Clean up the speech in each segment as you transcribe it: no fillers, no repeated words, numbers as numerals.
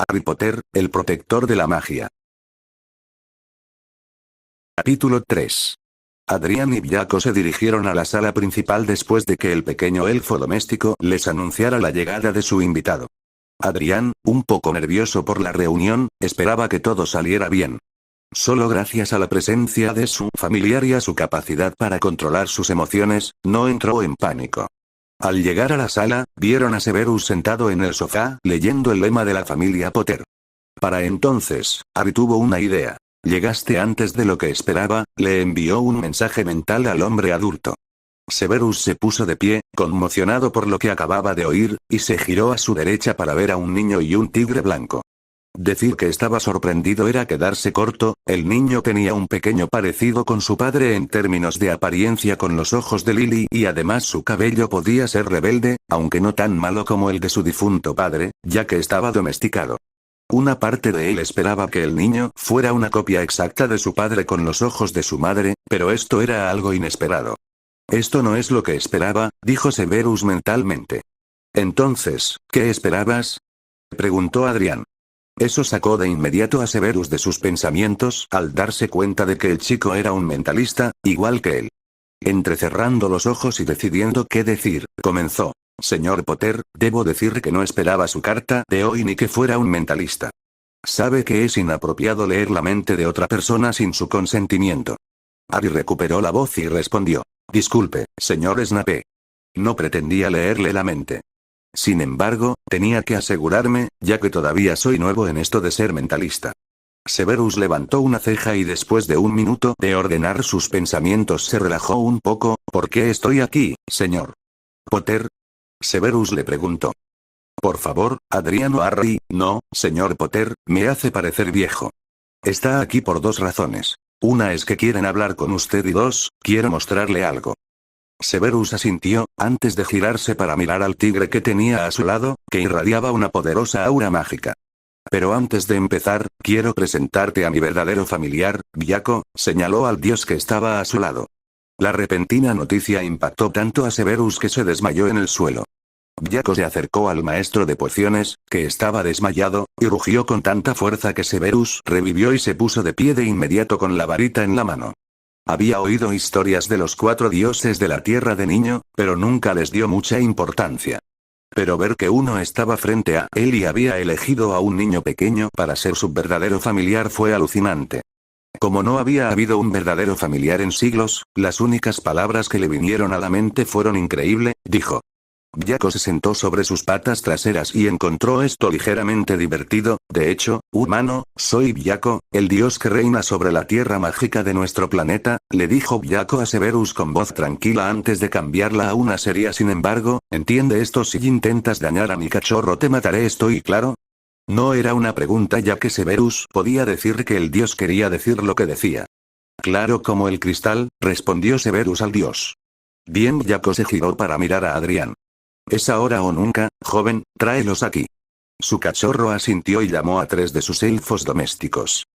Harry Potter, el protector de la magia. Capítulo 3. Adrián y Viaco se dirigieron a la sala principal después de que el pequeño elfo doméstico les anunciara la llegada de su invitado. Adrián, un poco nervioso por la reunión, esperaba que todo saliera bien. Solo gracias a la presencia de su familiar y a su capacidad para controlar sus emociones, no entró en pánico. Al llegar a la sala, vieron a Severus sentado en el sofá, leyendo el lema de la familia Potter. Para entonces, Harry tuvo una idea. Llegaste antes de lo que esperaba, le envió un mensaje mental al hombre adulto. Severus se puso de pie, conmocionado por lo que acababa de oír, y se giró a su derecha para ver a un niño y un tigre blanco. Decir que estaba sorprendido era quedarse corto, el niño tenía un pequeño parecido con su padre en términos de apariencia con los ojos de Lily y además su cabello podía ser rebelde, aunque no tan malo como el de su difunto padre, ya que estaba domesticado. Una parte de él esperaba que el niño fuera una copia exacta de su padre con los ojos de su madre, pero esto era algo inesperado. Esto no es lo que esperaba, dijo Severus mentalmente. Entonces, ¿qué esperabas?, preguntó Adrián. Eso sacó de inmediato a Severus de sus pensamientos al darse cuenta de que el chico era un mentalista, igual que él. Entrecerrando los ojos y decidiendo qué decir, comenzó. Señor Potter, debo decir que no esperaba su carta de hoy ni que fuera un mentalista. Sabe que es inapropiado leer la mente de otra persona sin su consentimiento. Harry recuperó la voz y respondió. Disculpe, señor Snape. No pretendía leerle la mente. Sin embargo, tenía que asegurarme, ya que todavía soy nuevo en esto de ser mentalista. Severus levantó una ceja y después de un minuto de ordenar sus pensamientos se relajó un poco. ¿Por qué estoy aquí, señor Potter?, Severus le preguntó. Por favor, Adrián o Harry, no, señor Potter, me hace parecer viejo. Está aquí por dos razones. Una es que quieren hablar con usted y dos, quiero mostrarle algo. Severus asintió, antes de girarse para mirar al tigre que tenía a su lado, que irradiaba una poderosa aura mágica. Pero antes de empezar, quiero presentarte a mi verdadero familiar, Viaco, señaló al dios que estaba a su lado. La repentina noticia impactó tanto a Severus que se desmayó en el suelo. Viaco se acercó al maestro de pociones, que estaba desmayado, y rugió con tanta fuerza que Severus revivió y se puso de pie de inmediato con la varita en la mano. Había oído historias de los 4 dioses de la tierra de niño, pero nunca les dio mucha importancia. Pero ver que uno estaba frente a él y había elegido a un niño pequeño para ser su verdadero familiar fue alucinante. Como no había habido un verdadero familiar en siglos, las únicas palabras que le vinieron a la mente fueron increíble, dijo. Viaco se sentó sobre sus patas traseras y encontró esto ligeramente divertido. De hecho, humano, soy Viaco, el dios que reina sobre la tierra mágica de nuestro planeta, le dijo Viaco a Severus con voz tranquila antes de cambiarla a una seria. Sin embargo, ¿entiende esto? Si intentas dañar a mi cachorro te mataré, ¿estoy claro? No era una pregunta ya que Severus podía decir que el dios quería decir lo que decía. Claro como el cristal, respondió Severus al dios. Bien, Viaco se giró para mirar a Adrián. Es ahora o nunca, joven, tráelos aquí. Su cachorro asintió y llamó a 3 de sus elfos domésticos.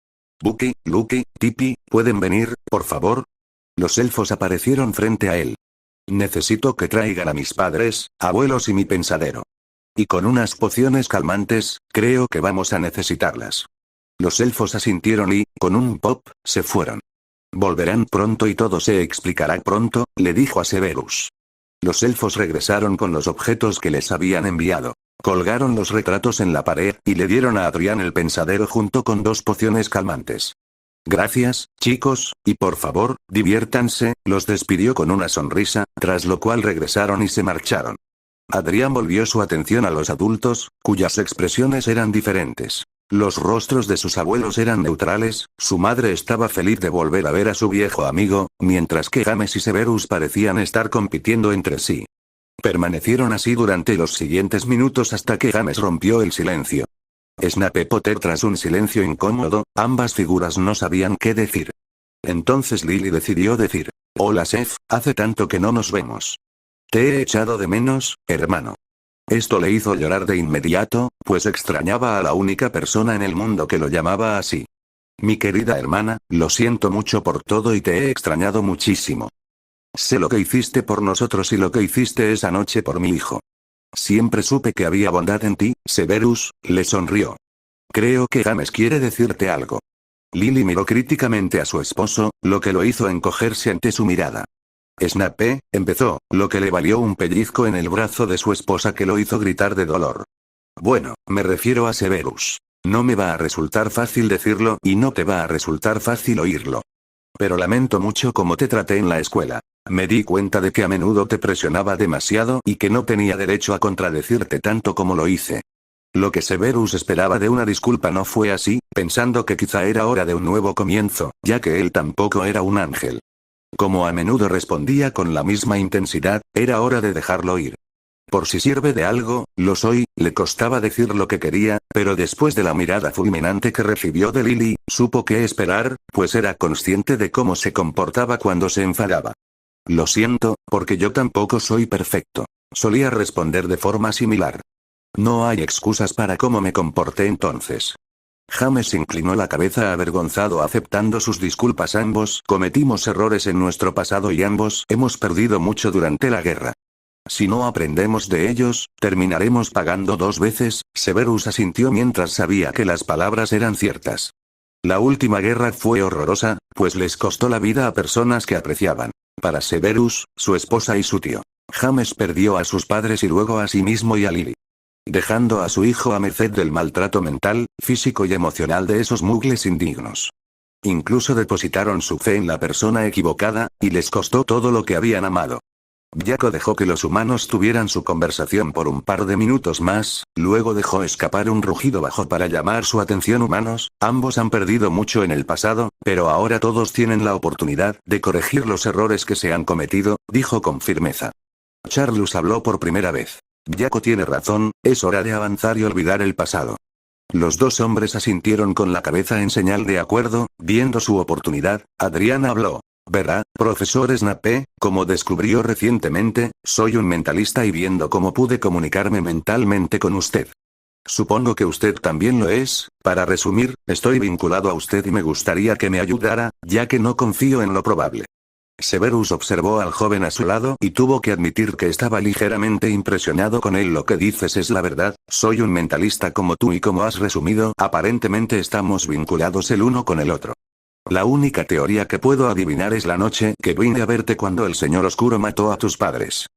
Buki, Lucky, Tipi, ¿pueden venir, por favor? Los elfos aparecieron frente a él. Necesito que traigan a mis padres, abuelos y mi pensadero. Y con unas pociones calmantes, creo que vamos a necesitarlas. Los elfos asintieron y, con un pop, se fueron. Volverán pronto y todo se explicará pronto, le dijo a Severus. Los elfos regresaron con los objetos que les habían enviado. Colgaron los retratos en la pared, y le dieron a Adrián el pensadero junto con 2 pociones calmantes. Gracias, chicos, y por favor, diviértanse, los despidió con una sonrisa, tras lo cual regresaron y se marcharon. Adrián volvió su atención a los adultos, cuyas expresiones eran diferentes. Los rostros de sus abuelos eran neutrales, su madre estaba feliz de volver a ver a su viejo amigo, mientras que James y Severus parecían estar compitiendo entre sí. Permanecieron así durante los siguientes minutos hasta que James rompió el silencio. Snape Potter. Tras un silencio incómodo, ambas figuras no sabían qué decir. Entonces Lily decidió decir, hola Seth, hace tanto que no nos vemos. Te he echado de menos, hermano. Esto le hizo llorar de inmediato, pues extrañaba a la única persona en el mundo que lo llamaba así. Mi querida hermana, lo siento mucho por todo y te he extrañado muchísimo. Sé lo que hiciste por nosotros y lo que hiciste esa noche por mi hijo. Siempre supe que había bondad en ti, Severus, le sonrió. Creo que James quiere decirte algo. Lily miró críticamente a su esposo, lo que lo hizo encogerse ante su mirada. Snape, empezó, lo que le valió un pellizco en el brazo de su esposa que lo hizo gritar de dolor. Bueno, me refiero a Severus. No me va a resultar fácil decirlo y no te va a resultar fácil oírlo. Pero lamento mucho cómo te traté en la escuela. Me di cuenta de que a menudo te presionaba demasiado y que no tenía derecho a contradecirte tanto como lo hice. Lo que Severus esperaba de una disculpa no fue así, pensando que quizá era hora de un nuevo comienzo, ya que él tampoco era un ángel. Como a menudo respondía con la misma intensidad, era hora de dejarlo ir. Por si sirve de algo, lo soy, le costaba decir lo que quería, pero después de la mirada fulminante que recibió de Lily, supo qué esperar, pues era consciente de cómo se comportaba cuando se enfadaba. Lo siento, porque yo tampoco soy perfecto. Solía responder de forma similar. No hay excusas para cómo me comporté entonces. James inclinó la cabeza avergonzado aceptando sus disculpas. Ambos cometimos errores en nuestro pasado y ambos hemos perdido mucho durante la guerra. Si no aprendemos de ellos, terminaremos pagando 2 veces, Severus asintió mientras sabía que las palabras eran ciertas. La última guerra fue horrorosa, pues les costó la vida a personas que apreciaban. Para Severus, su esposa y su tío. James perdió a sus padres y luego a sí mismo y a Lily. Dejando a su hijo a merced del maltrato mental, físico y emocional de esos mugles indignos. Incluso depositaron su fe en la persona equivocada, y les costó todo lo que habían amado. Draco dejó que los humanos tuvieran su conversación por un par de minutos más, luego dejó escapar un rugido bajo para llamar su atención. Humanos, ambos han perdido mucho en el pasado, pero ahora todos tienen la oportunidad de corregir los errores que se han cometido, dijo con firmeza. Charles habló por primera vez. Draco tiene razón, es hora de avanzar y olvidar el pasado. Los 2 hombres asintieron con la cabeza en señal de acuerdo, viendo su oportunidad. Adrián habló. Verá, profesor Snape, como descubrió recientemente, soy un mentalista y viendo cómo pude comunicarme mentalmente con usted. Supongo que usted también lo es. Para resumir, estoy vinculado a usted y me gustaría que me ayudara, ya que no confío en lo probable. Severus observó al joven a su lado y tuvo que admitir que estaba ligeramente impresionado con él. Lo que dices es la verdad, soy un mentalista como tú y como has resumido, aparentemente estamos vinculados el uno con el otro. La única teoría que puedo adivinar es la noche que vine a verte cuando el señor oscuro mató a tus padres.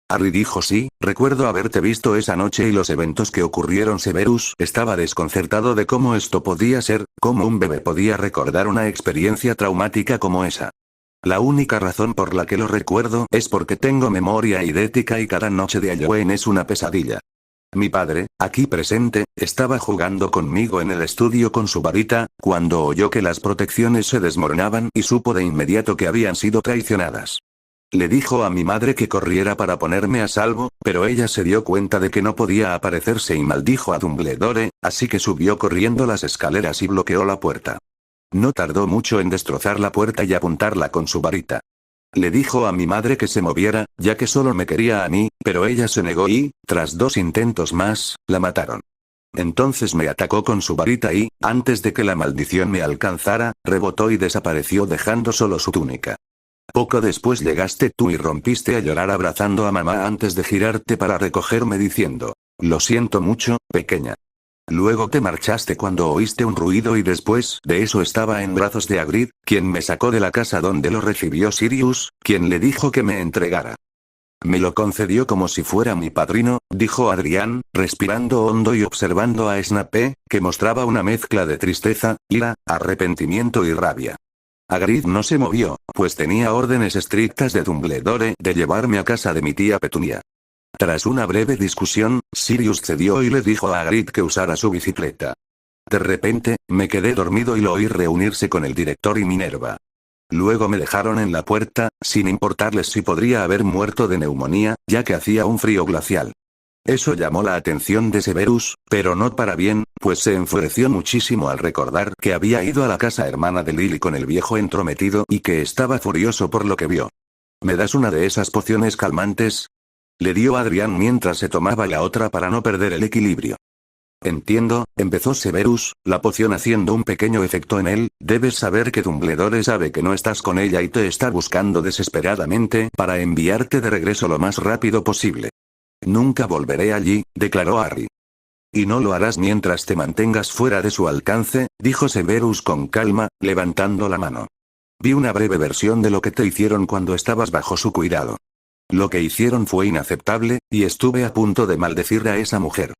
Harry dijo sí, recuerdo haberte visto esa noche y los eventos que ocurrieron. Severus estaba desconcertado de cómo esto podía ser, cómo un bebé podía recordar una experiencia traumática como esa. La única razón por la que lo recuerdo es porque tengo memoria idética y cada noche de Halloween es una pesadilla. Mi padre, aquí presente, estaba jugando conmigo en el estudio con su varita, cuando oyó que las protecciones se desmoronaban y supo de inmediato que habían sido traicionadas. Le dijo a mi madre que corriera para ponerme a salvo, pero ella se dio cuenta de que no podía aparecerse y maldijo a Dumbledore, así que subió corriendo las escaleras y bloqueó la puerta. No tardó mucho en destrozar la puerta y apuntarla con su varita. Le dijo a mi madre que se moviera, ya que solo me quería a mí, pero ella se negó y, tras 2 intentos más, la mataron. Entonces me atacó con su varita y, antes de que la maldición me alcanzara, rebotó y desapareció dejando solo su túnica. Poco después llegaste tú y rompiste a llorar abrazando a mamá antes de girarte para recogerme diciendo, lo siento mucho, pequeña. Luego te marchaste cuando oíste un ruido y después de eso estaba en brazos de Hagrid, quien me sacó de la casa donde lo recibió Sirius, quien le dijo que me entregara. Me lo concedió como si fuera mi padrino, dijo Adrián, respirando hondo y observando a Snape, que mostraba una mezcla de tristeza, ira, arrepentimiento y rabia. Hagrid no se movió, pues tenía órdenes estrictas de Dumbledore de llevarme a casa de mi tía Petunia. Tras una breve discusión, Sirius cedió y le dijo a Hagrid que usara su bicicleta. De repente, me quedé dormido y lo oí reunirse con el director y Minerva. Luego me dejaron en la puerta, sin importarles si podría haber muerto de neumonía, ya que hacía un frío glacial. Eso llamó la atención de Severus, pero no para bien, pues se enfureció muchísimo al recordar que había ido a la casa hermana de Lily con el viejo entrometido y que estaba furioso por lo que vio. ¿Me das una de esas pociones calmantes?, le dio Adrián mientras se tomaba la otra para no perder el equilibrio. Entiendo, empezó Severus, la poción haciendo un pequeño efecto en él. Debes saber que Dumbledore sabe que no estás con ella y te está buscando desesperadamente para enviarte de regreso lo más rápido posible. Nunca volveré allí, declaró Harry. Y no lo harás mientras te mantengas fuera de su alcance, dijo Severus con calma, levantando la mano. Vi una breve versión de lo que te hicieron cuando estabas bajo su cuidado. Lo que hicieron fue inaceptable, y estuve a punto de maldecir a esa mujer.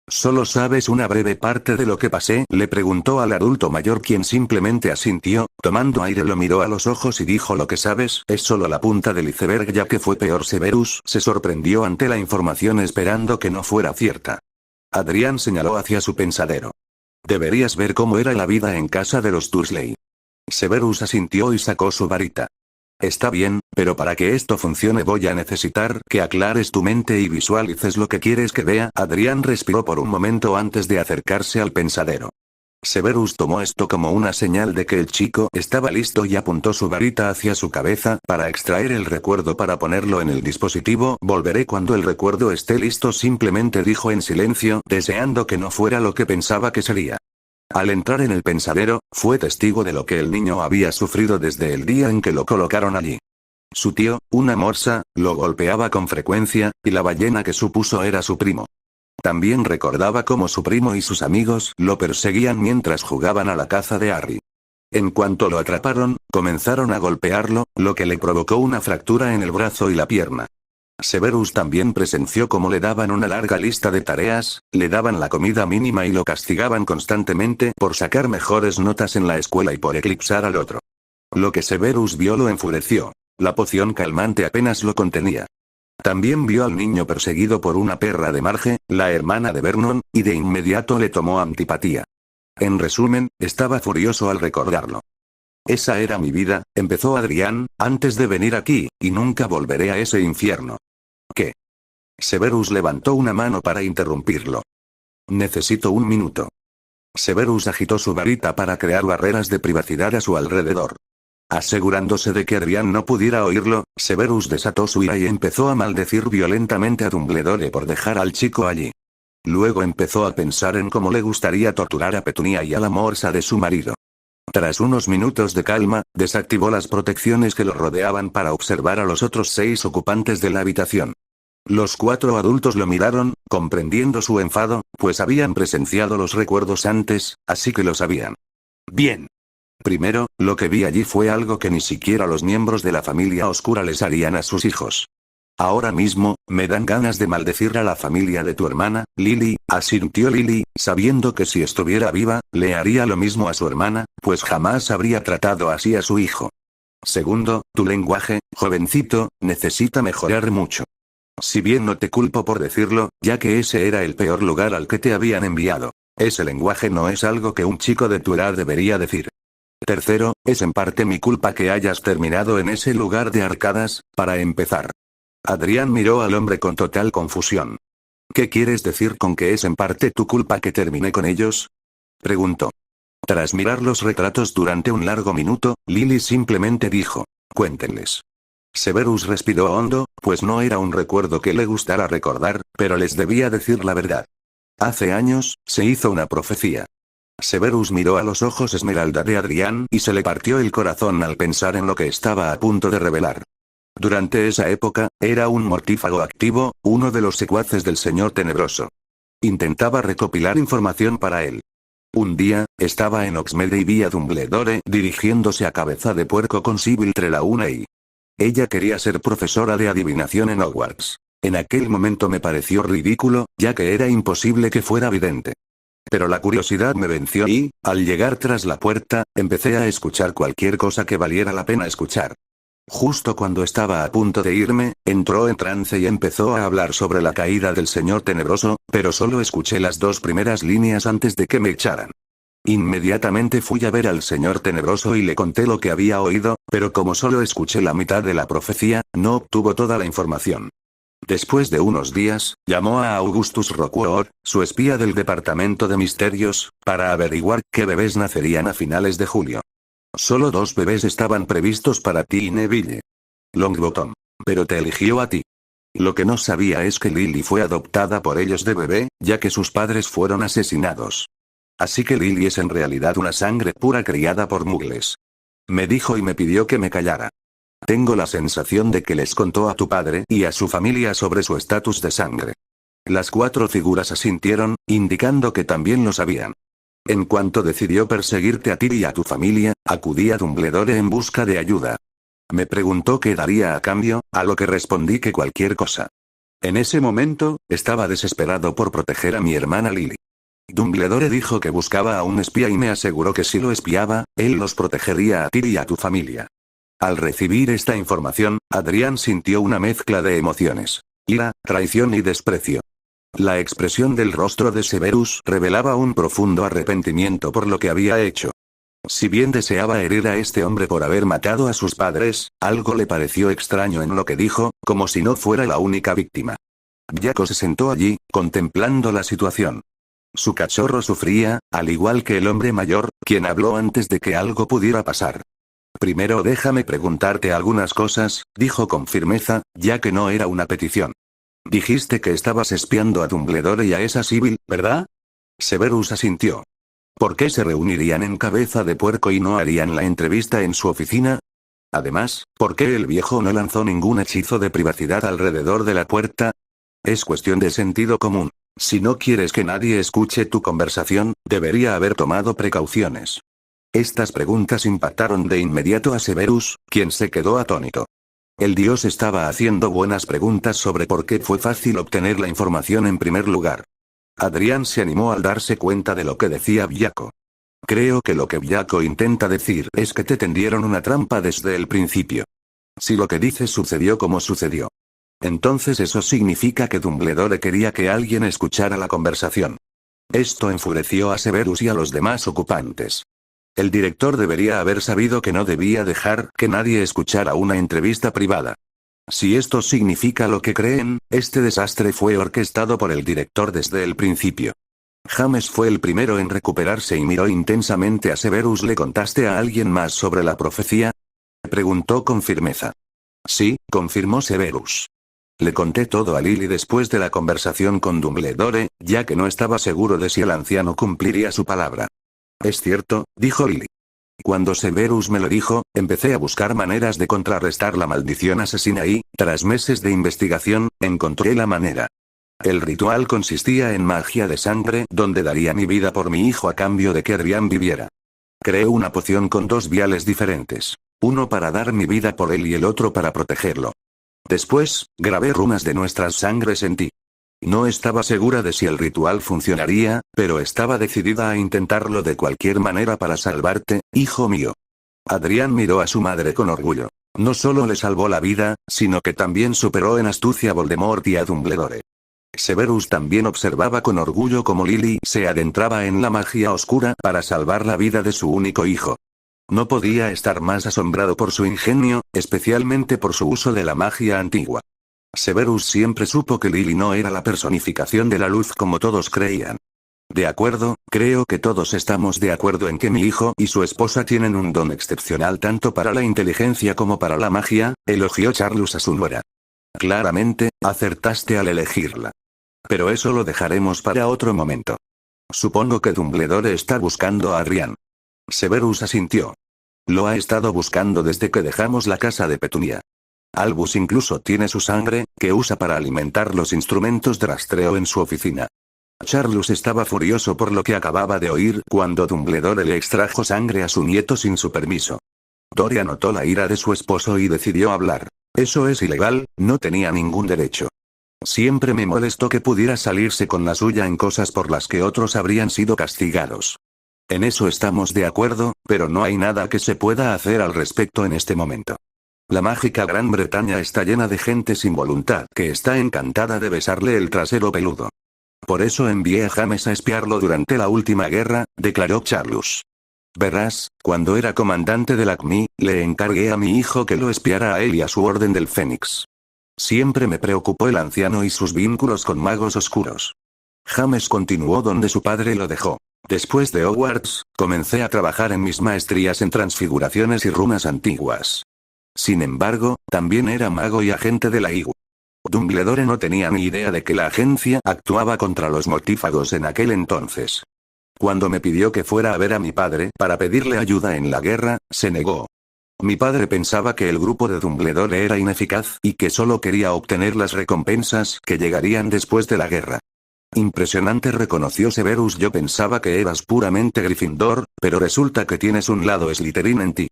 ¿Solo sabes una breve parte de lo que pasé?, le preguntó al adulto mayor, quien simplemente asintió, tomando aire lo miró a los ojos y dijo: lo que sabes es solo la punta del iceberg, ya que fue peor. Severus se sorprendió ante la información, esperando que no fuera cierta. Adrián señaló hacia su pensadero. Deberías ver cómo era la vida en casa de los Dursley. Severus asintió y sacó su varita. Está bien, pero para que esto funcione voy a necesitar que aclares tu mente y visualices lo que quieres que vea. Adrián respiró por un momento antes de acercarse al pensadero. Severus tomó esto como una señal de que el chico estaba listo y apuntó su varita hacia su cabeza para extraer el recuerdo para ponerlo en el dispositivo. Volveré cuando el recuerdo esté listo, simplemente dijo en silencio, deseando que no fuera lo que pensaba que sería. Al entrar en el pensadero, fue testigo de lo que el niño había sufrido desde el día en que lo colocaron allí. Su tío, una morsa, lo golpeaba con frecuencia, y la ballena que supuso era su primo. También recordaba cómo su primo y sus amigos lo perseguían mientras jugaban a la caza de Harry. En cuanto lo atraparon, comenzaron a golpearlo, lo que le provocó una fractura en el brazo y la pierna. Severus también presenció cómo le daban una larga lista de tareas, le daban la comida mínima y lo castigaban constantemente por sacar mejores notas en la escuela y por eclipsar al otro. Lo que Severus vio lo enfureció. La poción calmante apenas lo contenía. También vio al niño perseguido por una perra de Marge, la hermana de Vernon, y de inmediato le tomó antipatía. En resumen, estaba furioso al recordarlo. Esa era mi vida, empezó Adrián, antes de venir aquí, y nunca volveré a ese infierno. ¿Qué? Severus levantó una mano para interrumpirlo. Necesito un minuto. Severus agitó su varita para crear barreras de privacidad a su alrededor. Asegurándose de que Adrián no pudiera oírlo, Severus desató su ira y empezó a maldecir violentamente a Dumbledore por dejar al chico allí. Luego empezó a pensar en cómo le gustaría torturar a Petunia y a la morsa de su marido. Tras unos minutos de calma, desactivó las protecciones que lo rodeaban para observar a los otros 6 ocupantes de la habitación. Los 4 adultos lo miraron, comprendiendo su enfado, pues habían presenciado los recuerdos antes, así que lo sabían. Bien. Primero, lo que vi allí fue algo que ni siquiera los miembros de la familia oscura les harían a sus hijos. Ahora mismo, me dan ganas de maldecir a la familia de tu hermana, Lily, asintió Lily, sabiendo que si estuviera viva, le haría lo mismo a su hermana, pues jamás habría tratado así a su hijo. Segundo, tu lenguaje, jovencito, necesita mejorar mucho. Si bien no te culpo por decirlo, ya que ese era el peor lugar al que te habían enviado. Ese lenguaje no es algo que un chico de tu edad debería decir. Tercero, es en parte mi culpa que hayas terminado en ese lugar de arcadas, para empezar. Adrián miró al hombre con total confusión. ¿Qué quieres decir con que es en parte tu culpa que terminé con ellos?, preguntó. Tras mirar los retratos durante un largo minuto, Lily simplemente dijo: cuéntenles. Severus respiró hondo, pues no era un recuerdo que le gustara recordar, pero les debía decir la verdad. Hace años, se hizo una profecía. Severus miró a los ojos esmeralda de Adrián y se le partió el corazón al pensar en lo que estaba a punto de revelar. Durante esa época, era un mortífago activo, uno de los secuaces del Señor Tenebroso. Intentaba recopilar información para él. Un día, estaba en Hogsmeade y vi a Dumbledore dirigiéndose a Cabeza de Puerco con Sybil Trelawney. Ella quería ser profesora de adivinación en Hogwarts. En aquel momento me pareció ridículo, ya que era imposible que fuera vidente. Pero la curiosidad me venció y, al llegar tras la puerta, empecé a escuchar cualquier cosa que valiera la pena escuchar. Justo cuando estaba a punto de irme, entró en trance y empezó a hablar sobre la caída del Señor Tenebroso, pero solo escuché las 2 primeras líneas antes de que me echaran. Inmediatamente fui a ver al Señor Tenebroso y le conté lo que había oído, pero como solo escuché la mitad de la profecía, no obtuvo toda la información. Después de unos días, llamó a Augustus Rockwood, su espía del Departamento de Misterios, para averiguar qué bebés nacerían a finales de julio. Solo 2 bebés estaban previstos para ti y Neville Longbottom. Pero te eligió a ti. Lo que no sabía es que Lily fue adoptada por ellos de bebé, ya que sus padres fueron asesinados. Así que Lily es en realidad una sangre pura criada por muggles. Me dijo y me pidió que me callara. Tengo la sensación de que les contó a tu padre y a su familia sobre su estatus de sangre. Las 4 figuras asintieron, indicando que también lo sabían. En cuanto decidió perseguirte a ti y a tu familia, acudí a Dumbledore en busca de ayuda. Me preguntó qué daría a cambio, a lo que respondí que cualquier cosa. En ese momento, estaba desesperado por proteger a mi hermana Lily. Dumbledore dijo que buscaba a un espía y me aseguró que si lo espiaba, él los protegería a ti y a tu familia. Al recibir esta información, Adrián sintió una mezcla de emociones: ira, traición y desprecio. La expresión del rostro de Severus revelaba un profundo arrepentimiento por lo que había hecho. Si bien deseaba herir a este hombre por haber matado a sus padres, algo le pareció extraño en lo que dijo, como si no fuera la única víctima. Draco se sentó allí, contemplando la situación. Su cachorro sufría, al igual que el hombre mayor, quien habló antes de que algo pudiera pasar. Primero déjame preguntarte algunas cosas, dijo con firmeza, ya que no era una petición. Dijiste que estabas espiando a Dumbledore y a esa Sibyl, ¿verdad? Severus asintió. ¿Por qué se reunirían en Cabeza de Puerco y no harían la entrevista en su oficina? Además, ¿por qué el viejo no lanzó ningún hechizo de privacidad alrededor de la puerta? Es cuestión de sentido común. Si no quieres que nadie escuche tu conversación, debería haber tomado precauciones. Estas preguntas impactaron de inmediato a Severus, quien se quedó atónito. El dios estaba haciendo buenas preguntas sobre por qué fue fácil obtener la información en primer lugar. Adrián se animó al darse cuenta de lo que decía Draco. Creo que lo que Draco intenta decir es que te tendieron una trampa desde el principio. Si lo que dices sucedió como sucedió, entonces eso significa que Dumbledore quería que alguien escuchara la conversación. Esto enfureció a Severus y a los demás ocupantes. El director debería haber sabido que no debía dejar que nadie escuchara una entrevista privada. Si esto significa lo que creen, este desastre fue orquestado por el director desde el principio. James fue el primero en recuperarse y miró intensamente a Severus. ¿Le contaste a alguien más sobre la profecía?, preguntó con firmeza. Sí, confirmó Severus. Le conté todo a Lily después de la conversación con Dumbledore, ya que no estaba seguro de si el anciano cumpliría su palabra. Es cierto, dijo Lily. Cuando Severus me lo dijo, empecé a buscar maneras de contrarrestar la maldición asesina y, tras meses de investigación, encontré la manera. El ritual consistía en magia de sangre, donde daría mi vida por mi hijo a cambio de que Adrián viviera. Creé una poción con 2 viales diferentes. Uno para dar mi vida por él y el otro para protegerlo. Después, grabé runas de nuestras sangres en ti. No estaba segura de si el ritual funcionaría, pero estaba decidida a intentarlo de cualquier manera para salvarte, hijo mío. Adrián miró a su madre con orgullo. No solo le salvó la vida, sino que también superó en astucia a Voldemort y a Dumbledore. Severus también observaba con orgullo cómo Lily se adentraba en la magia oscura para salvar la vida de su único hijo. No podía estar más asombrado por su ingenio, especialmente por su uso de la magia antigua. Severus siempre supo que Lily no era la personificación de la luz como todos creían. De acuerdo, creo que todos estamos de acuerdo en que mi hijo y su esposa tienen un don excepcional tanto para la inteligencia como para la magia, elogió Charlus a su nuera. Claramente, acertaste al elegirla. Pero eso lo dejaremos para otro momento. Supongo que Dumbledore está buscando a Adrián. Severus asintió. Lo ha estado buscando desde que dejamos la casa de Petunia. Albus incluso tiene su sangre, que usa para alimentar los instrumentos de rastreo en su oficina. Charlus estaba furioso por lo que acababa de oír cuando Dumbledore le extrajo sangre a su nieto sin su permiso. Dorian notó la ira de su esposo y decidió hablar. Eso es ilegal, no tenía ningún derecho. Siempre me molestó que pudiera salirse con la suya en cosas por las que otros habrían sido castigados. En eso estamos de acuerdo, pero no hay nada que se pueda hacer al respecto en este momento. La mágica Gran Bretaña está llena de gente sin voluntad que está encantada de besarle el trasero peludo. Por eso envié a James a espiarlo durante la última guerra, declaró Charlus. Verás, cuando era comandante del ACMI, le encargué a mi hijo que lo espiara a él y a su Orden del Fénix. Siempre me preocupó el anciano y sus vínculos con magos oscuros. James continuó donde su padre lo dejó. Después de Hogwarts, comencé a trabajar en mis maestrías en transfiguraciones y runas antiguas. Sin embargo, también era mago y agente de la IGU. Dumbledore no tenía ni idea de que la agencia actuaba contra los mortífagos en aquel entonces. Cuando me pidió que fuera a ver a mi padre para pedirle ayuda en la guerra, se negó. Mi padre pensaba que el grupo de Dumbledore era ineficaz y que solo quería obtener las recompensas que llegarían después de la guerra. Impresionante, reconoció Severus. Yo pensaba que eras puramente Gryffindor, pero resulta que tienes un lado Slytherin en ti.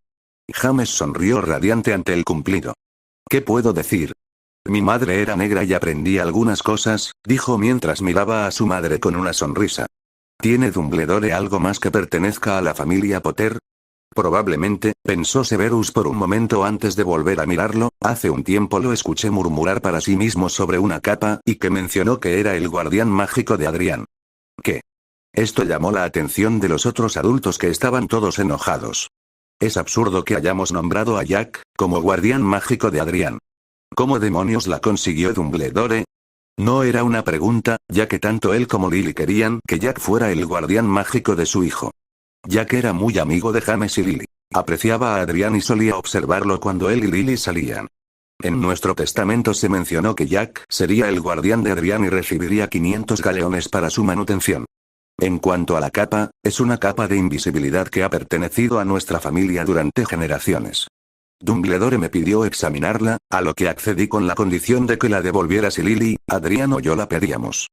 James sonrió radiante ante el cumplido. ¿Qué puedo decir? Mi madre era negra y aprendí algunas cosas, dijo mientras miraba a su madre con una sonrisa. ¿Tiene Dumbledore algo más que pertenezca a la familia Potter? Probablemente, pensó Severus por un momento antes de volver a mirarlo. Hace un tiempo lo escuché murmurar para sí mismo sobre una capa y que mencionó que era el guardián mágico de Adrián. ¿Qué? Esto llamó la atención de los otros adultos, que estaban todos enojados. Es absurdo que hayamos nombrado a Jack como guardián mágico de Adrián. ¿Cómo demonios la consiguió Dumbledore? No era una pregunta, ya que tanto él como Lily querían que Jack fuera el guardián mágico de su hijo. Jack era muy amigo de James y Lily. Apreciaba a Adrián y solía observarlo cuando él y Lily salían. En nuestro testamento se mencionó que Jack sería el guardián de Adrián y recibiría 500 galeones para su manutención. En cuanto a la capa, es una capa de invisibilidad que ha pertenecido a nuestra familia durante generaciones. Dumbledore me pidió examinarla, a lo que accedí con la condición de que la devolviera si Lily, Adrián o yo la pedíamos.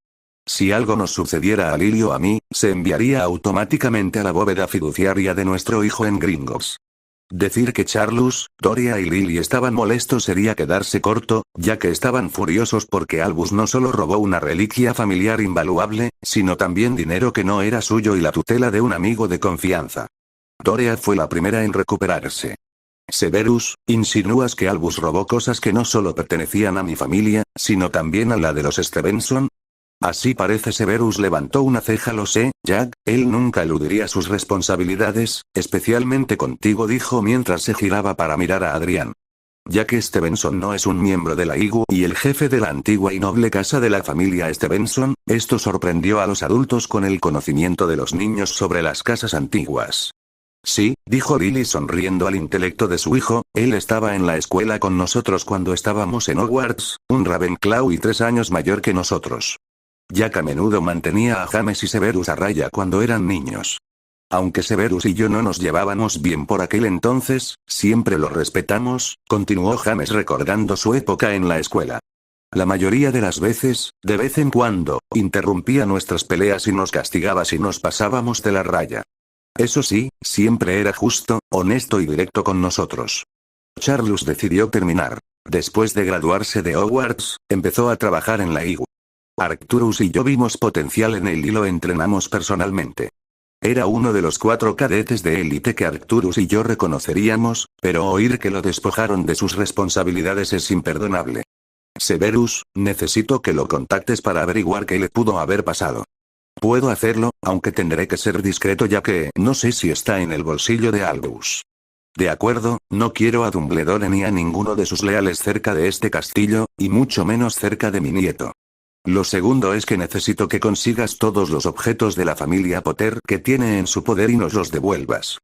Si algo nos sucediera a Lily o a mí, se enviaría automáticamente a la bóveda fiduciaria de nuestro hijo en Gringotts. Decir que Charlus, Doria y Lily estaban molestos sería quedarse corto, ya que estaban furiosos porque Albus no solo robó una reliquia familiar invaluable, sino también dinero que no era suyo y la tutela de un amigo de confianza. Doria fue la primera en recuperarse. Severus, ¿insinúas que Albus robó cosas que no solo pertenecían a mi familia, sino también a la de los Stevenson? Así parece. Severus levantó una ceja. Lo sé, Jack, él nunca eludiría sus responsabilidades, especialmente contigo, dijo mientras se giraba para mirar a Adrián. Jack Stevenson no es un miembro de la IGU y el jefe de la antigua y noble casa de la familia Stevenson. Esto sorprendió a los adultos con el conocimiento de los niños sobre las casas antiguas. Sí, dijo Lily sonriendo al intelecto de su hijo, él estaba en la escuela con nosotros cuando estábamos en Hogwarts, un Ravenclaw y 3 años mayor que nosotros. Jack a menudo mantenía a James y Severus a raya cuando eran niños. Aunque Severus y yo no nos llevábamos bien por aquel entonces, siempre lo respetamos, continuó James recordando su época en la escuela. La mayoría de las veces, de vez en cuando, interrumpía nuestras peleas y nos castigaba si nos pasábamos de la raya. Eso sí, siempre era justo, honesto y directo con nosotros. Charlus decidió terminar. Después de graduarse de Hogwarts, empezó a trabajar en la IGU. Arcturus y yo vimos potencial en él y lo entrenamos personalmente. Era uno de los 4 cadetes de élite que Arcturus y yo reconoceríamos, pero oír que lo despojaron de sus responsabilidades es imperdonable. Severus, necesito que lo contactes para averiguar qué le pudo haber pasado. Puedo hacerlo, aunque tendré que ser discreto ya que no sé si está en el bolsillo de Albus. De acuerdo, no quiero a Dumbledore ni a ninguno de sus leales cerca de este castillo, y mucho menos cerca de mi nieto. Lo segundo es que necesito que consigas todos los objetos de la familia Potter que tiene en su poder y nos los devuelvas.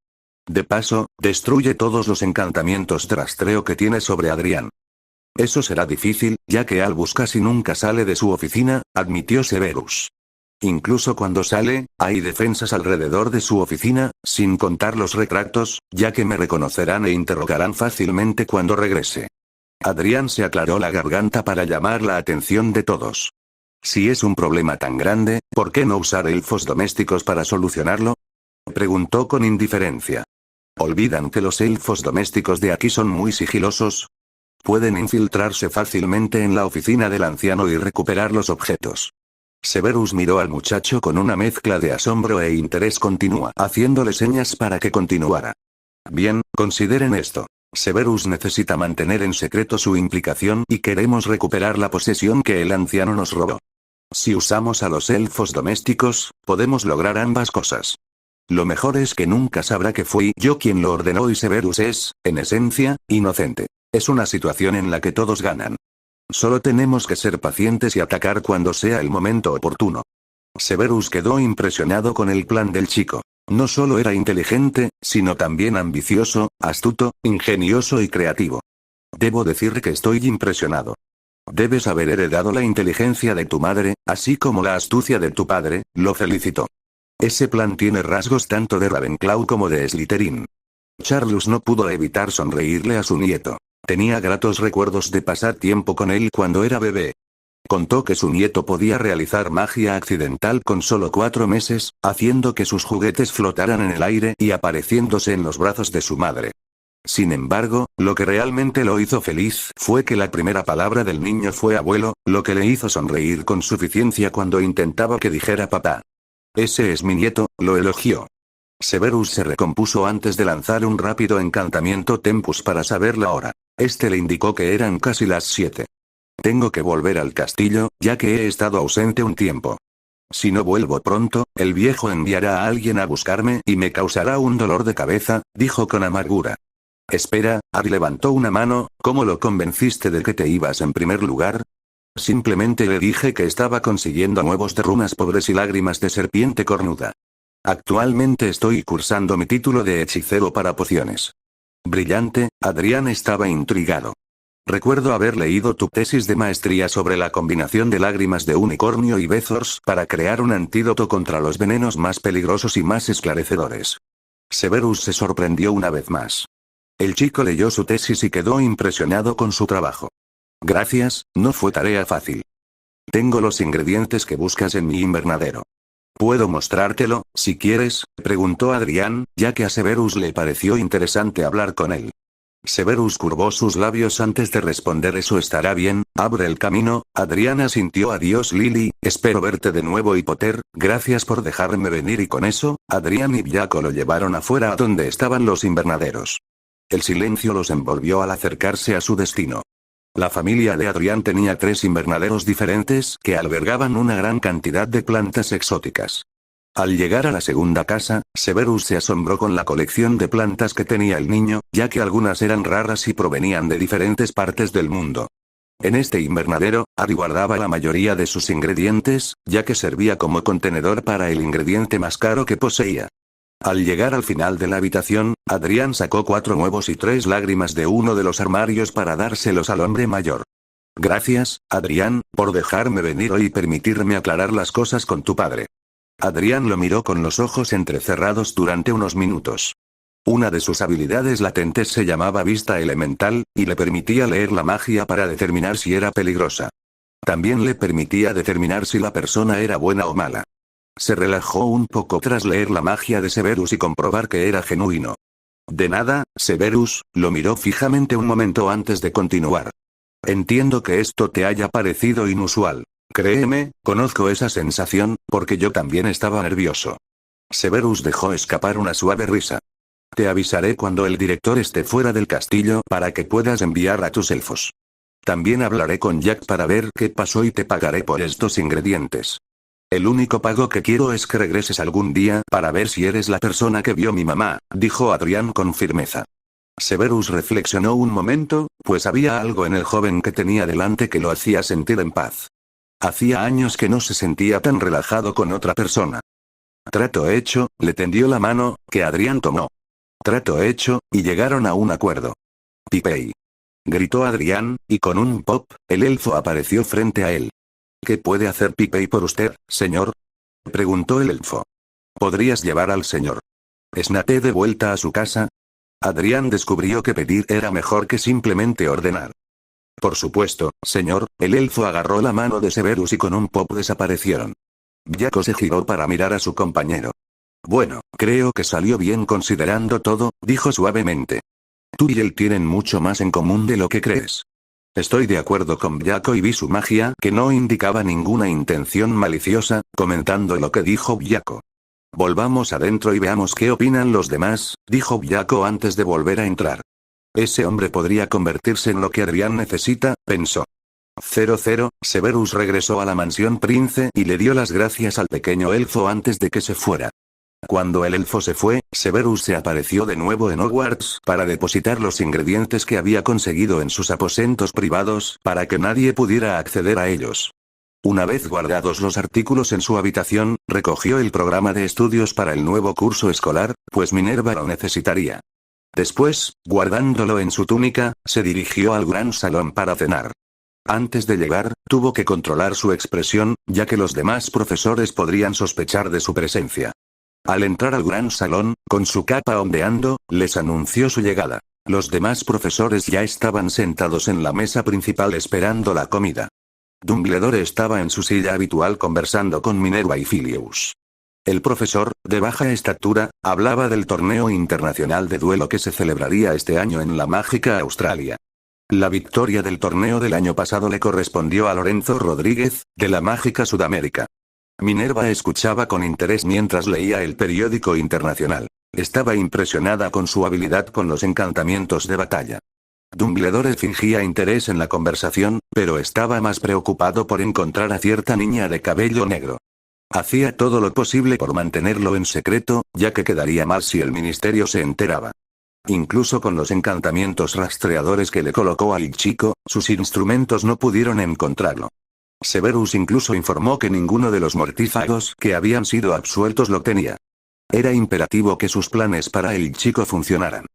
De paso, destruye todos los encantamientos de rastreo que tiene sobre Adrián. Eso será difícil, ya que Albus casi nunca sale de su oficina, admitió Severus. Incluso cuando sale, hay defensas alrededor de su oficina, sin contar los retratos, ya que me reconocerán e interrogarán fácilmente cuando regrese. Adrián se aclaró la garganta para llamar la atención de todos. Si es un problema tan grande, ¿por qué no usar elfos domésticos para solucionarlo? Preguntó con indiferencia. ¿Olvidan que los elfos domésticos de aquí son muy sigilosos? Pueden infiltrarse fácilmente en la oficina del anciano y recuperar los objetos. Severus miró al muchacho con una mezcla de asombro e interés. Continúa haciéndole señas para que continuara. Bien, consideren esto. Severus necesita mantener en secreto su implicación y queremos recuperar la posesión que el anciano nos robó. Si usamos a los elfos domésticos, podemos lograr ambas cosas. Lo mejor es que nunca sabrá que fui yo quien lo ordenó y Severus es, en esencia, inocente. Es una situación en la que todos ganan. Solo tenemos que ser pacientes y atacar cuando sea el momento oportuno. Severus quedó impresionado con el plan del chico. No solo era inteligente, sino también ambicioso, astuto, ingenioso y creativo. Debo decir que estoy impresionado. Debes haber heredado la inteligencia de tu madre, así como la astucia de tu padre, lo felicitó. Ese plan tiene rasgos tanto de Ravenclaw como de Slytherin. Charlus no pudo evitar sonreírle a su nieto. Tenía gratos recuerdos de pasar tiempo con él cuando era bebé. Contó que su nieto podía realizar magia accidental con solo 4 meses, haciendo que sus juguetes flotaran en el aire y apareciéndose en los brazos de su madre. Sin embargo, lo que realmente lo hizo feliz fue que la primera palabra del niño fue abuelo, lo que le hizo sonreír con suficiencia cuando intentaba que dijera papá. Ese es mi nieto, lo elogió. Severus se recompuso antes de lanzar un rápido encantamiento Tempus para saber la hora. Este le indicó que eran casi las 7. Tengo que volver al castillo, ya que he estado ausente un tiempo. Si no vuelvo pronto, el viejo enviará a alguien a buscarme y me causará un dolor de cabeza, dijo con amargura. Espera, Ari levantó una mano, ¿cómo lo convenciste de que te ibas en primer lugar? Simplemente le dije que estaba consiguiendo nuevos de runas pobres y lágrimas de serpiente cornuda. Actualmente estoy cursando mi título de hechicero para pociones. Brillante, Adrián estaba intrigado. Recuerdo haber leído tu tesis de maestría sobre la combinación de lágrimas de unicornio y Bezors para crear un antídoto contra los venenos más peligrosos y más esclarecedores. Severus se sorprendió una vez más. El chico leyó su tesis y quedó impresionado con su trabajo. Gracias, no fue tarea fácil. Tengo los ingredientes que buscas en mi invernadero. ¿Puedo mostrártelo, si quieres?, preguntó Adrián, ya que a Severus le pareció interesante hablar con él. Severus curvó sus labios antes de responder eso estará bien, abre el camino. Adrián asintió adiós Lily, espero verte de nuevo y Potter, gracias por dejarme venir y con eso, Adrián y Jaco lo llevaron afuera a donde estaban los invernaderos. El silencio los envolvió al acercarse a su destino. La familia de Adrián tenía 3 invernaderos diferentes que albergaban una gran cantidad de plantas exóticas. Al llegar a la segunda casa, Severus se asombró con la colección de plantas que tenía el niño, ya que algunas eran raras y provenían de diferentes partes del mundo. En este invernadero, Ari guardaba la mayoría de sus ingredientes, ya que servía como contenedor para el ingrediente más caro que poseía. Al llegar al final de la habitación, Adrián sacó 4 huevos y 3 lágrimas de uno de los armarios para dárselos al hombre mayor. Gracias, Adrián, por dejarme venir hoy y permitirme aclarar las cosas con tu padre. Adrián lo miró con los ojos entrecerrados durante unos minutos. Una de sus habilidades latentes se llamaba vista elemental, y le permitía leer la magia para determinar si era peligrosa. También le permitía determinar si la persona era buena o mala. Se relajó un poco tras leer la magia de Severus y comprobar que era genuino. De nada, Severus, lo miró fijamente un momento antes de continuar. Entiendo que esto te haya parecido inusual. Créeme, conozco esa sensación, porque yo también estaba nervioso. Severus dejó escapar una suave risa. Te avisaré cuando el director esté fuera del castillo para que puedas enviar a tus elfos. También hablaré con Jack para ver qué pasó y te pagaré por estos ingredientes. El único pago que quiero es que regreses algún día para ver si eres la persona que vio mi mamá, dijo Adrián con firmeza. Severus reflexionó un momento, pues había algo en el joven que tenía delante que lo hacía sentir en paz. Hacía años que no se sentía tan relajado con otra persona. Trato hecho, le tendió la mano, que Adrián tomó. Trato hecho, y llegaron a un acuerdo. Pipei. Gritó Adrián, y con un pop, el elfo apareció frente a él. ¿Qué puede hacer Pipei por usted, señor?, preguntó el elfo. ¿Podrías llevar al señor Snape de vuelta a su casa? Adrián descubrió que pedir era mejor que simplemente ordenar. Por supuesto, señor, el elfo agarró la mano de Severus y con un pop desaparecieron. Jaco se giró para mirar a su compañero. Bueno, creo que salió bien considerando todo, dijo suavemente. Tú y él tienen mucho más en común de lo que crees. Estoy de acuerdo con Jaco y vi su magia que no indicaba ninguna intención maliciosa, comentando lo que dijo Jaco. Volvamos adentro y veamos qué opinan los demás, dijo Jaco antes de volver a entrar. Ese hombre podría convertirse en lo que Adrián necesita, pensó. 00, Severus regresó a la mansión Prince y le dio las gracias al pequeño elfo antes de que se fuera. Cuando el elfo se fue, Severus se apareció de nuevo en Hogwarts para depositar los ingredientes que había conseguido en sus aposentos privados para que nadie pudiera acceder a ellos. Una vez guardados los artículos en su habitación, recogió el programa de estudios para el nuevo curso escolar, pues Minerva lo necesitaría. Después, guardándolo en su túnica, se dirigió al gran salón para cenar. Antes de llegar, tuvo que controlar su expresión, ya que los demás profesores podrían sospechar de su presencia. Al entrar al gran salón, con su capa ondeando, les anunció su llegada. Los demás profesores ya estaban sentados en la mesa principal esperando la comida. Dumbledore estaba en su silla habitual conversando con Minerva y Filius. El profesor, de baja estatura, hablaba del torneo internacional de duelo que se celebraría este año en la mágica Australia. La victoria del torneo del año pasado le correspondió a Lorenzo Rodríguez, de la mágica Sudamérica. Minerva escuchaba con interés mientras leía el periódico internacional. Estaba impresionada con su habilidad con los encantamientos de batalla. Dumbledore fingía interés en la conversación, pero estaba más preocupado por encontrar a cierta niña de cabello negro. Hacía todo lo posible por mantenerlo en secreto, ya que quedaría mal si el ministerio se enteraba. Incluso con los encantamientos rastreadores que le colocó al chico, sus instrumentos no pudieron encontrarlo. Severus incluso informó que ninguno de los mortífagos que habían sido absueltos lo tenía. Era imperativo que sus planes para el chico funcionaran.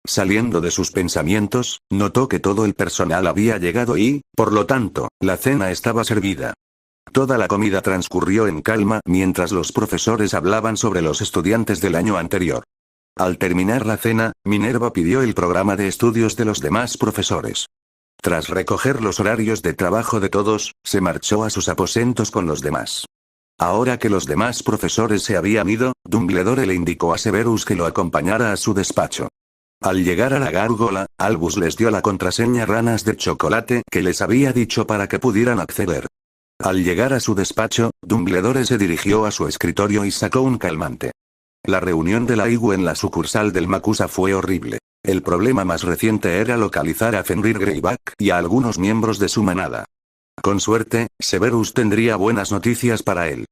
Saliendo de sus pensamientos, notó que todo el personal había llegado y, por lo tanto, la cena estaba servida. Toda la comida transcurrió en calma mientras los profesores hablaban sobre los estudiantes del año anterior. Al terminar la cena, Minerva pidió el programa de estudios de los demás profesores. Tras recoger los horarios de trabajo de todos, se marchó a sus aposentos con los demás. Ahora que los demás profesores se habían ido, Dumbledore le indicó a Severus que lo acompañara a su despacho. Al llegar a la gárgola, Albus les dio la contraseña ranas de chocolate que les había dicho para que pudieran acceder. Al llegar a su despacho, Dumbledore se dirigió a su escritorio y sacó un calmante. La reunión de la IGU en la sucursal del Macusa fue horrible. El problema más reciente era localizar a Fenrir Greyback y a algunos miembros de su manada. Con suerte, Severus tendría buenas noticias para él.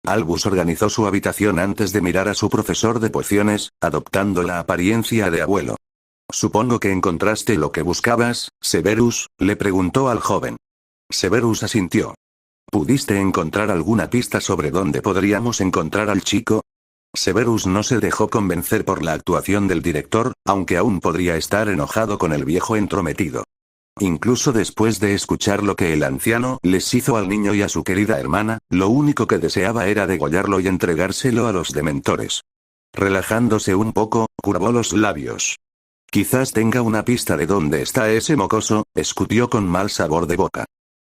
Albus organizó su habitación antes de mirar a su profesor de pociones, adoptando la apariencia de abuelo. «Supongo que encontraste lo que buscabas, Severus», le preguntó al joven. Severus asintió. «¿Pudiste encontrar alguna pista sobre dónde podríamos encontrar al chico?» Severus no se dejó convencer por la actuación del director, aunque aún podría estar enojado con el viejo entrometido. Incluso después de escuchar lo que el anciano les hizo al niño y a su querida hermana, lo único que deseaba era degollarlo y entregárselo a los dementores. Relajándose un poco, curvó los labios. «Quizás tenga una pista de dónde está ese mocoso», escutió con mal sabor de boca.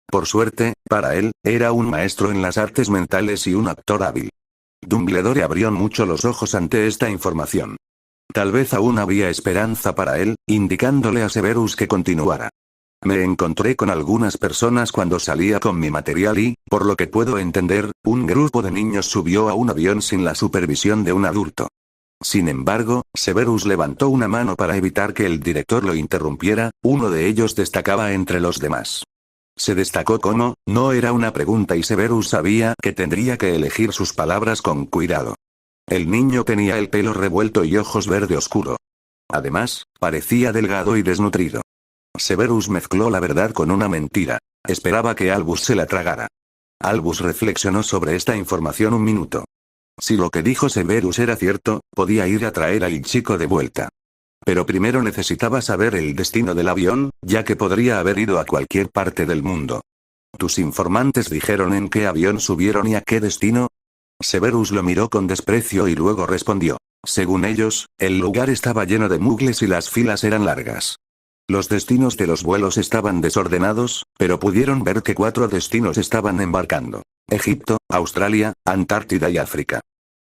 Por suerte, para él, era un maestro en las artes mentales y un actor hábil. Dumbledore abrió mucho los ojos ante esta información. Tal vez aún había esperanza para él, indicándole a Severus que continuara. «Me encontré con algunas personas cuando salía con mi material y, por lo que puedo entender, un grupo de niños subió a un avión sin la supervisión de un adulto». Sin embargo, Severus levantó una mano para evitar que el director lo interrumpiera, uno de ellos destacaba entre los demás. Se destacó como, no era una pregunta y Severus sabía que tendría que elegir sus palabras con cuidado. El niño tenía el pelo revuelto y ojos verde oscuro. Además, parecía delgado y desnutrido. Severus mezcló la verdad con una mentira. Esperaba que Albus se la tragara. Albus reflexionó sobre esta información un minuto. Si lo que dijo Severus era cierto, podía ir a traer al chico de vuelta. Pero primero necesitaba saber el destino del avión, ya que podría haber ido a cualquier parte del mundo. ¿Tus informantes dijeron en qué avión subieron y a qué destino? Severus lo miró con desprecio y luego respondió. Según ellos, el lugar estaba lleno de mugles y las filas eran largas. Los destinos de los vuelos estaban desordenados, pero pudieron ver que 4 destinos estaban embarcando: Egipto, Australia, Antártida y África.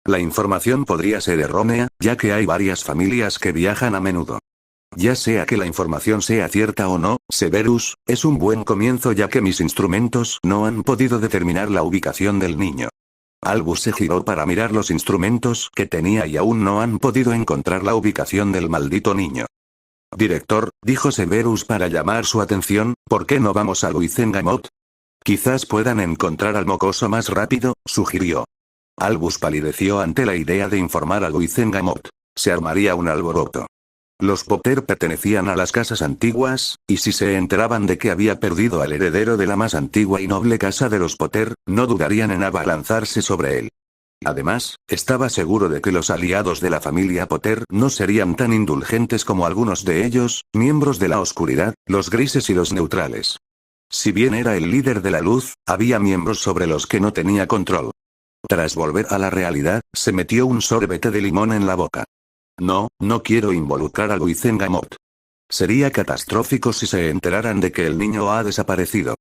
La información podría ser errónea, ya que hay varias familias que viajan a menudo. Ya sea que la información sea cierta o no, Severus, es un buen comienzo ya que mis instrumentos no han podido determinar la ubicación del niño. Albus se giró para mirar los instrumentos que tenía y aún no han podido encontrar la ubicación del maldito niño. Director, dijo Severus para llamar su atención, ¿por qué no vamos a Luizengamot? Quizás puedan encontrar al mocoso más rápido, sugirió. Albus palideció ante la idea de informar a Luizengamot. Se armaría un alboroto. Los Potter pertenecían a las casas antiguas, y si se enteraban de que había perdido al heredero de la más antigua y noble casa de los Potter, no dudarían en abalanzarse sobre él. Además, estaba seguro de que los aliados de la familia Potter no serían tan indulgentes como algunos de ellos, miembros de la oscuridad, los grises y los neutrales. Si bien era el líder de la luz, había miembros sobre los que no tenía control. Tras volver a la realidad, se metió un sorbete de limón en la boca. No quiero involucrar a Luizengamot. Sería catastrófico si se enteraran de que el niño ha desaparecido.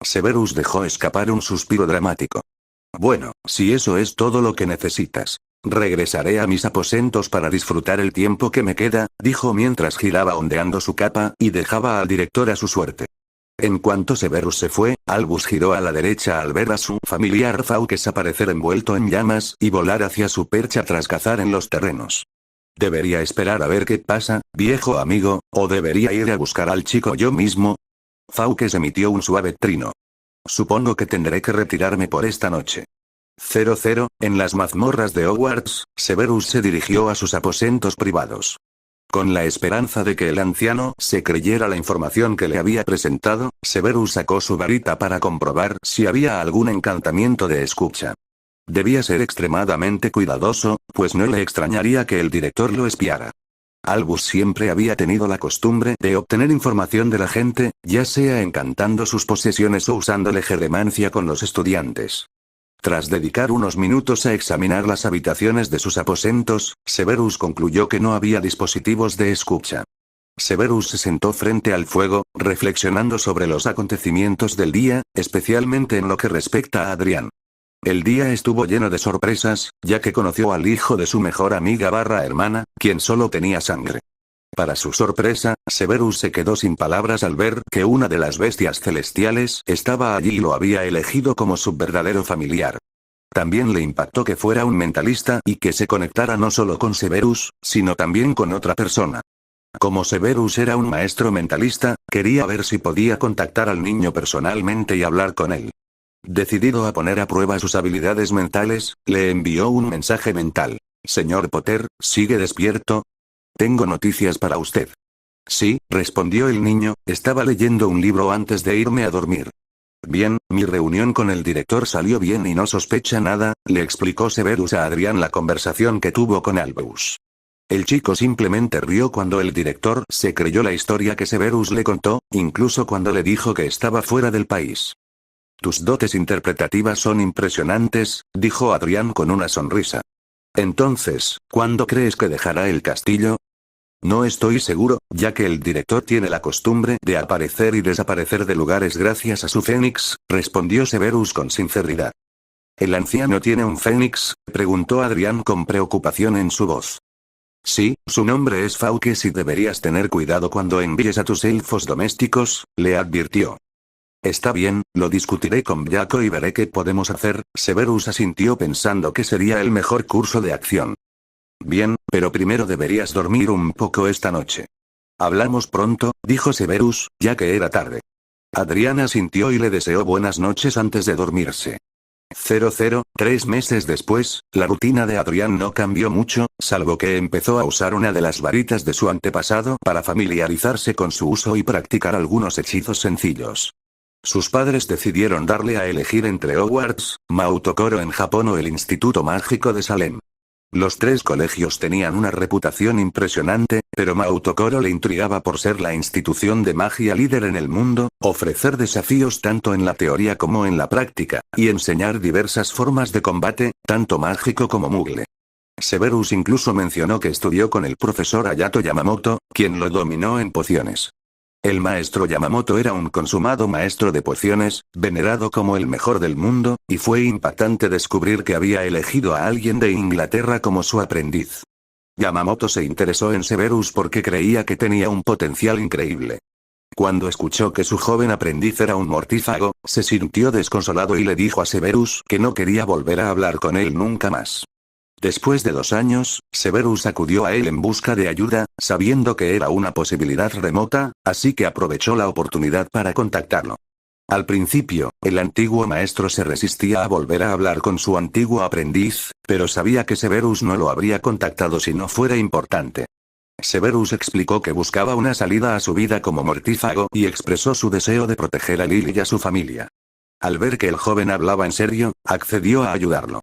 Severus dejó escapar un suspiro dramático. Bueno, si eso es todo lo que necesitas. Regresaré a mis aposentos para disfrutar el tiempo que me queda, dijo mientras giraba ondeando su capa y dejaba al director a su suerte. En cuanto Severus se fue, Albus giró a la derecha al ver a su familiar Faukes aparecer envuelto en llamas y volar hacia su percha tras cazar en los terrenos. ¿Debería esperar a ver qué pasa, viejo amigo, o debería ir a buscar al chico yo mismo? Faukes emitió un suave trino. Supongo que tendré que retirarme por esta noche. 00, en las mazmorras de Hogwarts, Severus se dirigió a sus aposentos privados. Con la esperanza de que el anciano se creyera la información que le había presentado, Severus sacó su varita para comprobar si había algún encantamiento de escucha. Debía ser extremadamente cuidadoso, pues no le extrañaría que el director lo espiara. Albus siempre había tenido la costumbre de obtener información de la gente, ya sea encantando sus posesiones o usando legeremancia con los estudiantes. Tras dedicar unos minutos a examinar las habitaciones de sus aposentos, Severus concluyó que no había dispositivos de escucha. Severus se sentó frente al fuego, reflexionando sobre los acontecimientos del día, especialmente en lo que respecta a Adrián. El día estuvo lleno de sorpresas, ya que conoció al hijo de su mejor amiga hermana, quien solo tenía sangre. Para su sorpresa, Severus se quedó sin palabras al ver que una de las bestias celestiales estaba allí y lo había elegido como su verdadero familiar. También le impactó que fuera un mentalista y que se conectara no solo con Severus, sino también con otra persona. Como Severus era un maestro mentalista, quería ver si podía contactar al niño personalmente y hablar con él. Decidido a poner a prueba sus habilidades mentales, le envió un mensaje mental. Señor Potter, ¿sigue despierto? Tengo noticias para usted. Sí, respondió el niño, estaba leyendo un libro antes de irme a dormir. Bien, mi reunión con el director salió bien y no sospecha nada, le explicó Severus a Adrián la conversación que tuvo con Albus. El chico simplemente rió cuando el director se creyó la historia que Severus le contó, incluso cuando le dijo que estaba fuera del país. Tus dotes interpretativas son impresionantes, dijo Adrián con una sonrisa. Entonces, ¿cuándo crees que dejará el castillo? No estoy seguro, ya que el director tiene la costumbre de aparecer y desaparecer de lugares gracias a su fénix, respondió Severus con sinceridad. ¿El anciano tiene un fénix?, preguntó Adrián con preocupación en su voz. Sí, su nombre es Faukes y deberías tener cuidado cuando envíes a tus elfos domésticos, le advirtió. Está bien, lo discutiré con Draco y veré qué podemos hacer, Severus asintió pensando que sería el mejor curso de acción. Bien, pero primero deberías dormir un poco esta noche. Hablamos pronto, dijo Severus, ya que era tarde. Adrián asintió y le deseó buenas noches antes de dormirse. 3 meses después, la rutina de Adrián no cambió mucho, salvo que empezó a usar una de las varitas de su antepasado para familiarizarse con su uso y practicar algunos hechizos sencillos. Sus padres decidieron darle a elegir entre Hogwarts, Mount Okoro en Japón o el Instituto Mágico de Salem. Los tres colegios tenían una reputación impresionante, pero Mount Okoro le intrigaba por ser la institución de magia líder en el mundo, ofrecer desafíos tanto en la teoría como en la práctica, y enseñar diversas formas de combate, tanto mágico como muggle. Severus incluso mencionó que estudió con el profesor Hayato Yamamoto, quien lo dominó en pociones. El maestro Yamamoto era un consumado maestro de pociones, venerado como el mejor del mundo, y fue impactante descubrir que había elegido a alguien de Inglaterra como su aprendiz. Yamamoto se interesó en Severus porque creía que tenía un potencial increíble. Cuando escuchó que su joven aprendiz era un mortífago, se sintió desconsolado y le dijo a Severus que no quería volver a hablar con él nunca más. Después de 2 años, Severus acudió a él en busca de ayuda, sabiendo que era una posibilidad remota, así que aprovechó la oportunidad para contactarlo. Al principio, el antiguo maestro se resistía a volver a hablar con su antiguo aprendiz, pero sabía que Severus no lo habría contactado si no fuera importante. Severus explicó que buscaba una salida a su vida como mortífago y expresó su deseo de proteger a Lily y a su familia. Al ver que el joven hablaba en serio, accedió a ayudarlo.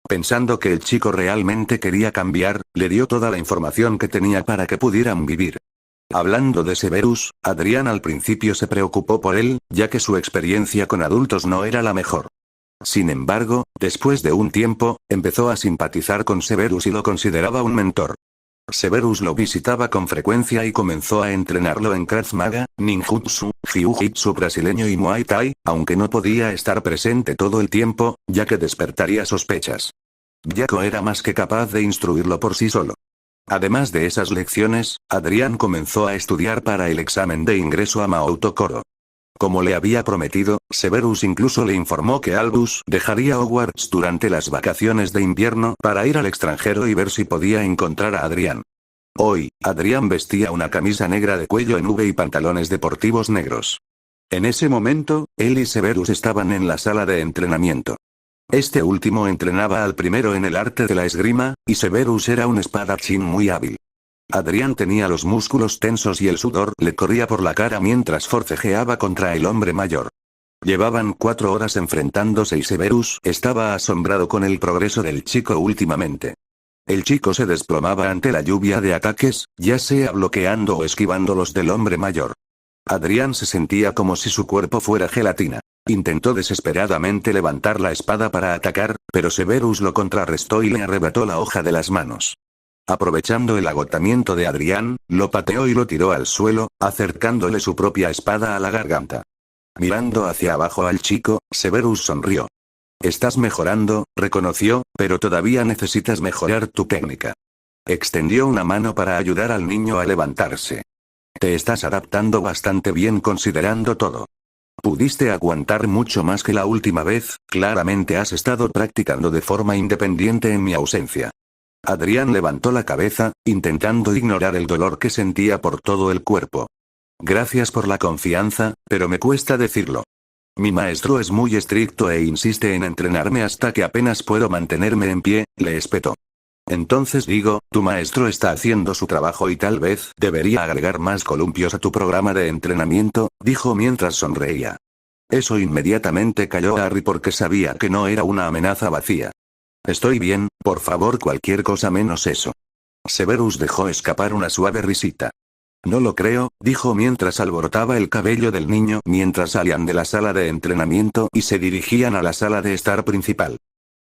Pensando que el chico realmente quería cambiar, le dio toda la información que tenía para que pudieran vivir. Hablando de Severus, Adrián al principio se preocupó por él, ya que su experiencia con adultos no era la mejor. Sin embargo, después de un tiempo, empezó a simpatizar con Severus y lo consideraba un mentor. Severus lo visitaba con frecuencia y comenzó a entrenarlo en Krav Maga, Ninjutsu, Jiu-Jitsu brasileño y Muay Thai, aunque no podía estar presente todo el tiempo, ya que despertaría sospechas. Byako era más que capaz de instruirlo por sí solo. Además de esas lecciones, Adrián comenzó a estudiar para el examen de ingreso a Maouto Koro. Como le había prometido, Severus incluso le informó que Albus dejaría Hogwarts durante las vacaciones de invierno para ir al extranjero y ver si podía encontrar a Adrián. Hoy, Adrián vestía una camisa negra de cuello en V y pantalones deportivos negros. En ese momento, él y Severus estaban en la sala de entrenamiento. Este último entrenaba al primero en el arte de la esgrima, y Severus era un espadachín muy hábil. Adrián tenía los músculos tensos y el sudor le corría por la cara mientras forcejeaba contra el hombre mayor. Llevaban 4 horas enfrentándose y Severus estaba asombrado con el progreso del chico últimamente. El chico se desplomaba ante la lluvia de ataques, ya sea bloqueando o esquivando los del hombre mayor. Adrián se sentía como si su cuerpo fuera gelatina. Intentó desesperadamente levantar la espada para atacar, pero Severus lo contrarrestó y le arrebató la hoja de las manos. Aprovechando el agotamiento de Adrián, lo pateó y lo tiró al suelo, acercándole su propia espada a la garganta. Mirando hacia abajo al chico, Severus sonrió. Estás mejorando, reconoció, pero todavía necesitas mejorar tu técnica. Extendió una mano para ayudar al niño a levantarse. Te estás adaptando bastante bien considerando todo. Pudiste aguantar mucho más que la última vez, claramente has estado practicando de forma independiente en mi ausencia. Adrián levantó la cabeza, intentando ignorar el dolor que sentía por todo el cuerpo. Gracias por la confianza, pero me cuesta decirlo. Mi maestro es muy estricto e insiste en entrenarme hasta que apenas puedo mantenerme en pie, le espetó. Entonces digo, tu maestro está haciendo su trabajo y tal vez debería agregar más columpios a tu programa de entrenamiento, dijo mientras sonreía. Eso inmediatamente calló a Harry porque sabía que no era una amenaza vacía. Estoy bien, por favor cualquier cosa menos eso. Severus dejó escapar una suave risita. No lo creo, dijo mientras alborotaba el cabello del niño mientras salían de la sala de entrenamiento y se dirigían a la sala de estar principal.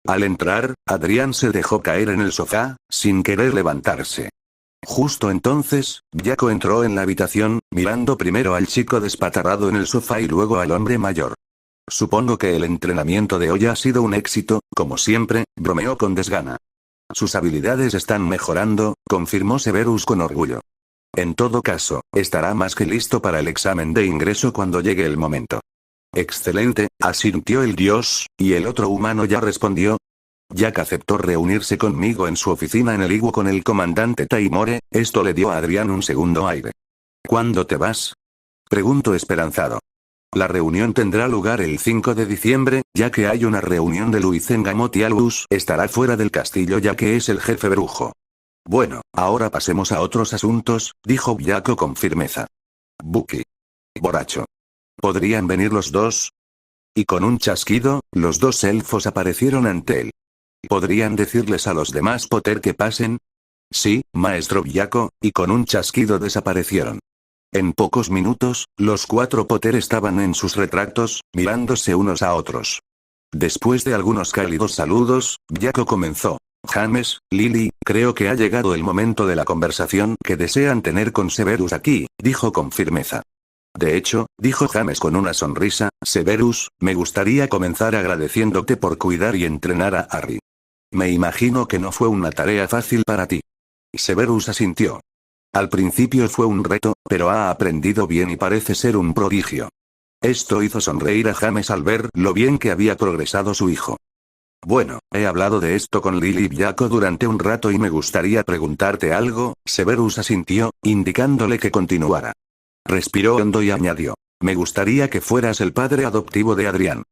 Al entrar, Adrián se dejó caer en el sofá, sin querer levantarse. Justo entonces, Byako entró en la habitación, mirando primero al chico despatarrado en el sofá y luego al hombre mayor. Supongo que el entrenamiento de hoy ha sido un éxito, como siempre, bromeó con desgana. Sus habilidades están mejorando, confirmó Severus con orgullo. En todo caso, estará más que listo para el examen de ingreso cuando llegue el momento. Excelente, asintió el dios, y el otro humano ya respondió. Jack aceptó reunirse conmigo en su oficina en el Igu con el comandante Taimore, esto le dio a Adrián un segundo aire. ¿Cuándo te vas? Preguntó esperanzado. La reunión tendrá lugar el 5 de diciembre, ya que hay una reunión de Luizengamot y Albus estará fuera del castillo ya que es el jefe brujo. Bueno, ahora pasemos a otros asuntos, dijo Byako con firmeza. Buki. Borracho. ¿Podrían venir los dos? Y con un chasquido, los dos elfos aparecieron ante él. ¿Podrían decirles a los demás Potter que pasen? Sí, maestro Byako, y con un chasquido desaparecieron. En pocos minutos, los 4 Potter estaban en sus retractos, mirándose unos a otros. Después de algunos cálidos saludos, Byako comenzó. James, Lily, creo que ha llegado el momento de la conversación que desean tener con Severus aquí, dijo con firmeza. De hecho, dijo James con una sonrisa, Severus, me gustaría comenzar agradeciéndote por cuidar y entrenar a Harry. Me imagino que no fue una tarea fácil para ti. Severus asintió. Al principio fue un reto, pero ha aprendido bien y parece ser un prodigio. Esto hizo sonreír a James al ver lo bien que había progresado su hijo. Bueno, he hablado de esto con Lily y Byako durante un rato y me gustaría preguntarte algo, Severus asintió, indicándole que continuara. Respiró hondo y añadió. Me gustaría que fueras el padre adoptivo de Adrián.